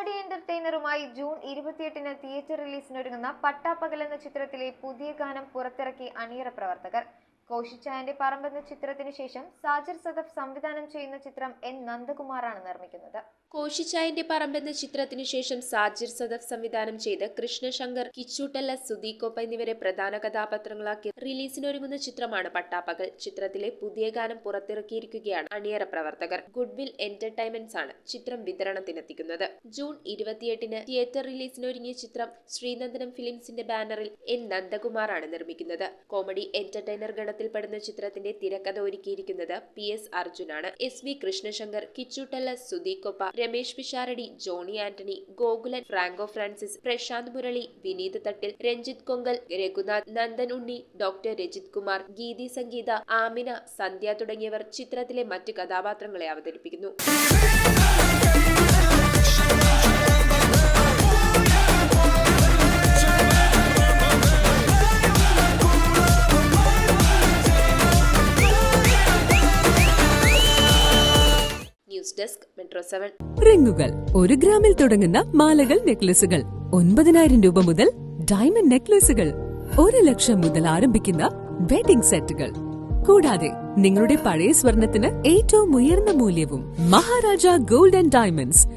Comedy എന്റർടൈനറുമായി June 28-ന് theatre റിലീസിനൊരുങ്ങുന്ന പട്ടാപ്പകൽ എന്ന ചിത്രത്തിലെ പുതിയ ഗാനം പുറത്തിറക്കി അണിയറ പ്രവർത്തകർ. കോശിച്ചായന്റെ പറമ്പ് എന്ന ചിത്രത്തിനു ശേഷം സാജിർ സദഫ് സംവിധാനം ചെയ്യുന്ന ചിത്രം എൻ നന്ദകുമാറാണ് നിർമ്മിക്കുന്നത്. കോശിച്ചായന്റെ പറമ്പ് എന്ന ചിത്രത്തിനു ശേഷം സാജിർ സദഫ് സംവിധാനം ചെയ്ത് കൃഷ്ണശങ്കർ, കിച്ചൂട്ടല്ല, സുദീകോപ്പ എന്നിവരെ പ്രധാന കഥാപാത്രങ്ങളാക്കി റിലീസിനൊരുങ്ങുന്ന ചിത്രമാണ് പട്ടാപ്പകൽ. ചിത്രത്തിലെ പുതിയ ഗാനം പുറത്തിറക്കിയിരിക്കുകയാണ് അണിയറ പ്രവർത്തകർ. ഗുഡ്വിൽ എന്റർടൈൻമെന്റ്സ് ആണ് ചിത്രം വിതരണത്തിനെത്തിക്കുന്നത്. ജൂൺ 28-ന് തിയേറ്റർ റിലീസിനൊരുങ്ങിയ ചിത്രം ശ്രീനന്ദനം ഫിലിംസിന്റെ ബാനറിൽ എൻ നന്ദകുമാറാണ് നിർമ്മിക്കുന്നത്. കോമഡി എന്റർടൈനർ ഗണത്തിൽപ്പെടുന്ന ചിത്രത്തിന്റെ തിരക്കഥ ഒരുക്കിയിരിക്കുന്നത് PS അർജുനാണ്. SV കൃഷ്ണശങ്കർ, കിച്ചൂട്ടല്ല, സുദീകോപ്പ, രമേശ് പിഷാരടി, ജോണി ആന്റണി, ഗോകുലൻ, ഫ്രാങ്കോ ഫ്രാൻസിസ്, പ്രശാന്ത് മുരളി, വിനീത് തട്ടിൽ, രഞ്ജിത്ത് കൊങ്കൽ, രഘുനാഥ്, നന്ദൻ ഉണ്ണി, ഡോക്ടർ രജിത് കുമാർ, ഗീതി സംഗീത, ആമിന, സന്ധ്യ തുടങ്ങിയവർ ചിത്രത്തിലെ മറ്റ് കഥാപാത്രങ്ങളെ അവതരിപ്പിക്കുന്നു. News desk metro 7. റിങ്ങുകൾ 1 ഗ്രാമിൽ തുടങ്ങുന്ന മാലകൾ, നെക്ലസുകൾ 9,000 രൂപ മുതൽ ഡയമണ്ട് നെക്ലസുകൾ 1 ലക്ഷം മുതൽ ആരംഭിക്കുന്ന വെഡിംഗ് സെറ്റുകൾ. കൂടാതെ നിങ്ങളുടെ പഴയ സ്വർണത്തിന് ഏറ്റവും ഉയർന്ന മൂല്യവും. Maharaja gold and diamonds,